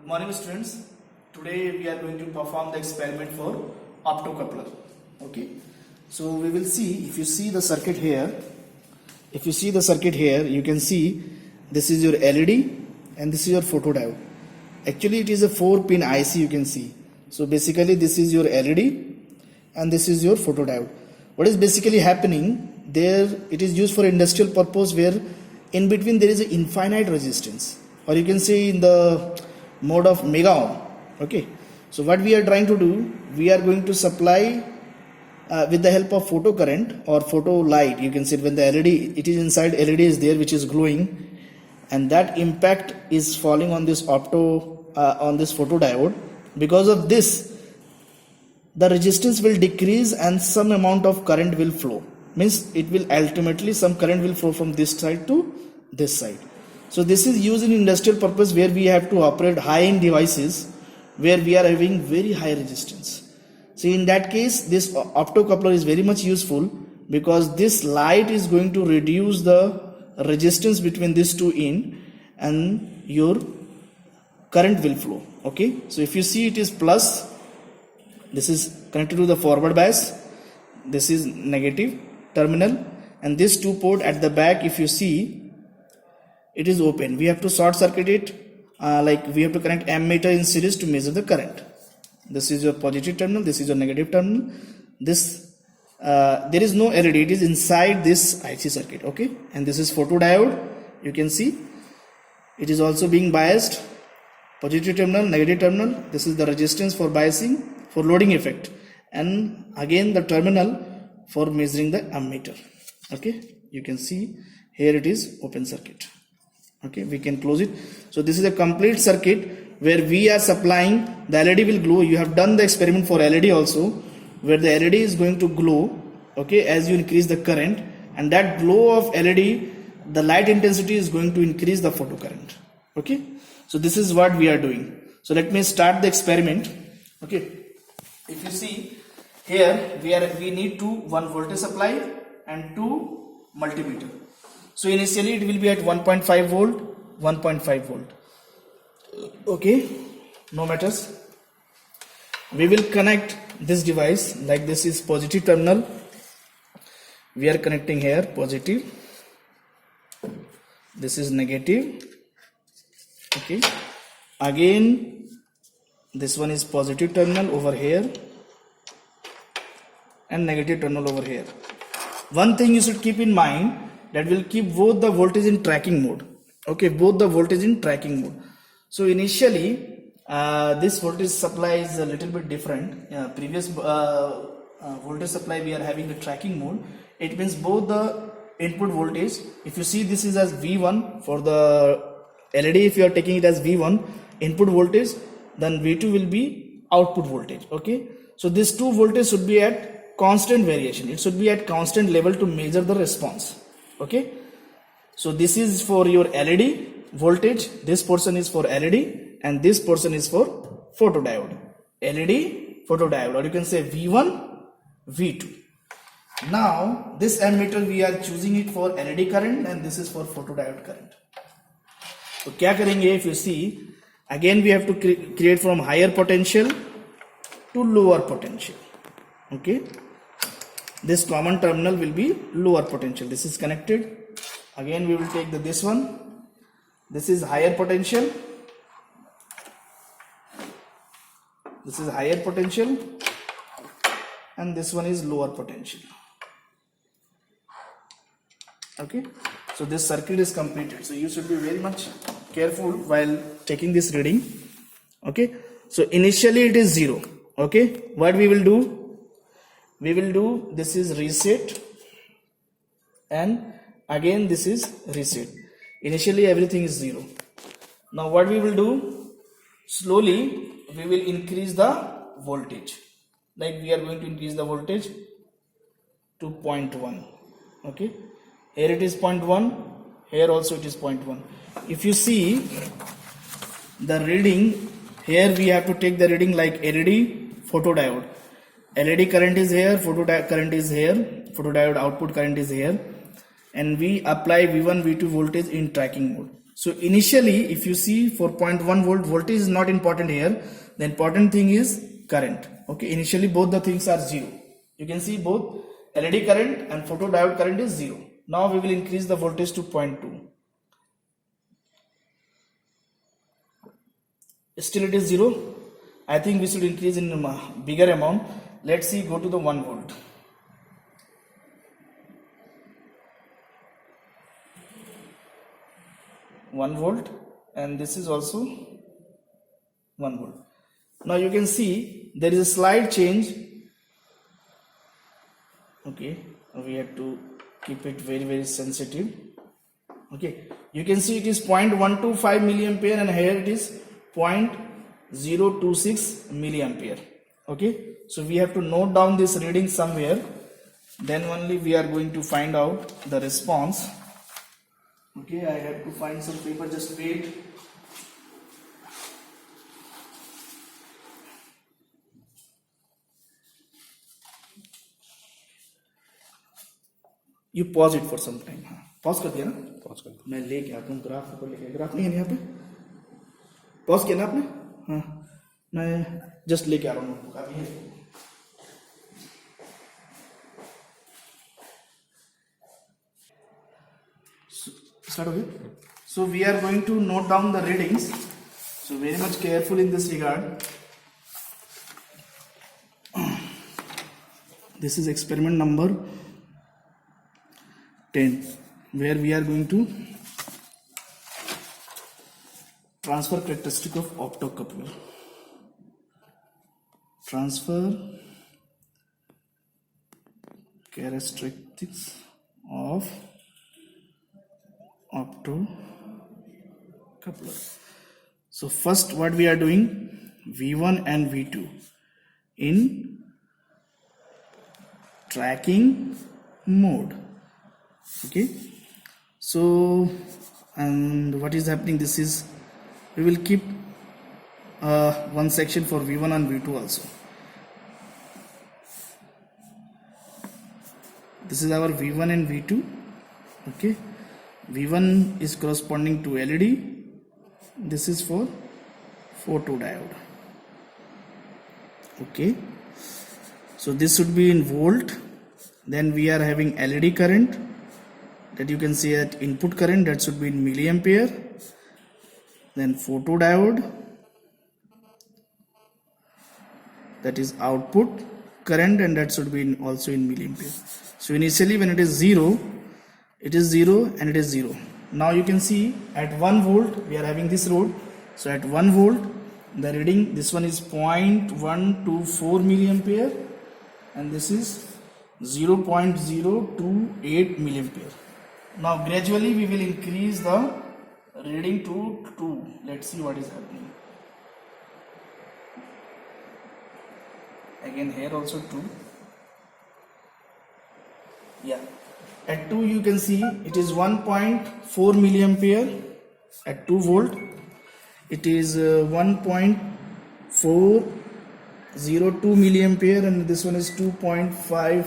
Morning students, today we are going to perform the experiment for optocoupler. Okay, so we will see, if you see the circuit here, you can see this is your LED and this is your photodiode. Actually it is a 4-pin IC, you can see. So basically this is your LED and this is your photodiode. What is basically happening there, it is used for industrial purpose where in between there is an infinite resistance, or you can say in the mode of mega ohm. Okay, so what we are trying to do, we are going to supply with the help of photo current or photo light. You can see when the LED, it is inside LED is there which is glowing, and that impact is falling on this on this photodiode. Because of this, the resistance will decrease and some amount of current will flow. Means it will ultimately, some current will flow from this side to this side. So this is used in industrial purpose where we have to operate high-end devices where we are having very high resistance. So in that case, this optocoupler is very much useful because this light is going to reduce the resistance between these two in, and your current will flow. Okay, so if you see it is plus, this is connected to the forward bias, this is negative terminal, and this 2 port at the back, if you see, it is open. We have to short circuit it, like we have to connect ammeter in series to measure the current. This is your positive terminal, this is your negative terminal. This there is no LED, it is inside this IC circuit. Okay, and this is photodiode. You can see it is also being biased, positive terminal, negative terminal. This is the resistance for biasing, for loading effect, and again the terminal for measuring the ammeter. Okay, you can see here it is open circuit. Okay, we can close it. So this is a complete circuit where we are supplying, the LED will glow. You have done the experiment for LED also, where the LED is going to glow, okay, as you increase the current, and that glow of LED, the light intensity is going to increase the photocurrent. Okay, so this is what we are doing. So let me start the experiment. Okay, if you see here, we need one voltage supply and 2 multimeter. So initially it will be at 1.5 volt, 1.5 volt. Okay, no matters. We will connect this device, like this is positive terminal. We are connecting here positive. This is negative. Okay, again this one is positive terminal over here and negative terminal over here. One thing you should keep in mind, that will keep both the voltage in tracking mode. Okay, both the voltage in tracking mode. So initially this voltage supply is a little bit different. Previous voltage supply we are having the tracking mode. It means both the input voltage, if you see this is as V1 for the LED, if you are taking it as V1 input voltage, then V2 will be output voltage. Okay, so this 2 voltage should be at constant variation. It should be at constant level to measure the response. Okay, so this is for your LED voltage, this portion is for LED, and this portion is for photodiode. LED, photodiode, or you can say V1, V2. Now this ammeter we are choosing it for LED current and this is for photodiode current. So क्या करेंगे, if you see, again we have to create from higher potential to lower potential. Okay, this common terminal will be lower potential. This is connected. Again we will take this one. This is higher potential. This is higher potential, and this one is lower potential. Okay, so this circuit is completed. So you should be very much careful while taking this reading. Okay, so initially it is 0. Okay, what we will do? We will do, this is reset, and again this is reset. Initially everything is 0. Now what we will do, slowly we will increase the voltage. Like we are going to increase the voltage to 0.1. Okay, here it is 0.1, here also it is 0.1. If you see the reading, here we have to take the reading like LED, photodiode. LED current is here, photodiode current is here, photodiode output current is here, and we apply V1, V2 voltage in tracking mode. So initially, if you see for 0.1 volt, voltage is not important here. The important thing is current. Okay, initially both the things are 0. You can see both LED current and photodiode current is 0. Now we will increase the voltage to 0.2. Still it is 0. I think we should increase in a bigger amount. Let's see, go to the 1 volt. Volt, and this is also 1 volt. Now you can see there is a slight change. Okay, we have to keep it very sensitive. Okay, you can see it is 0.125 milliampere and here it is 0.026 milliampere. Okay, so we have to note down this reading somewhere, then only we are going to find out the response. Okay, I have to find some paper, just wait. You pause it for some time. Pause कर दिया ना? Pause कर दिया। मैं लेके आता हूँ graph ऊपर लेके। ग्राफ नहीं है यहाँ पे? पॉज किया ना आपने? हाँ, मैं जस्ट लेके आ रहा हूँ। अभी है। Start okay? So we are going to note down the readings. So very much careful in this regard. This is experiment number 10, where we are going to transfer characteristic of optocoupler. Transfer characteristics of optocoupler. So first what we are doing, V1 and V2 in tracking mode. Okay, so and what is happening, this is, we will keep one section for V1 and V2 also. This is our V1 and V2. Okay, V1 is corresponding to LED, this is for photodiode. Okay, so this should be in volt. Then we are having LED current, that you can see at input current, that should be in milliampere. Then photodiode, that is output current, and that should be in also in milliampere. So initially when it is 0, it is 0 and it is 0. Now you can see at 1 volt we are having this load. So at 1 volt the reading, this one is 0.124 milliampere and this is 0.028 milliampere. Now gradually we will increase the reading to 2. Let's see what is happening. Again here also 2. Yeah, at 2 you can see it is 1.4 milliampere. At 2 volt it is 1.402 milliampere and this one is 2.5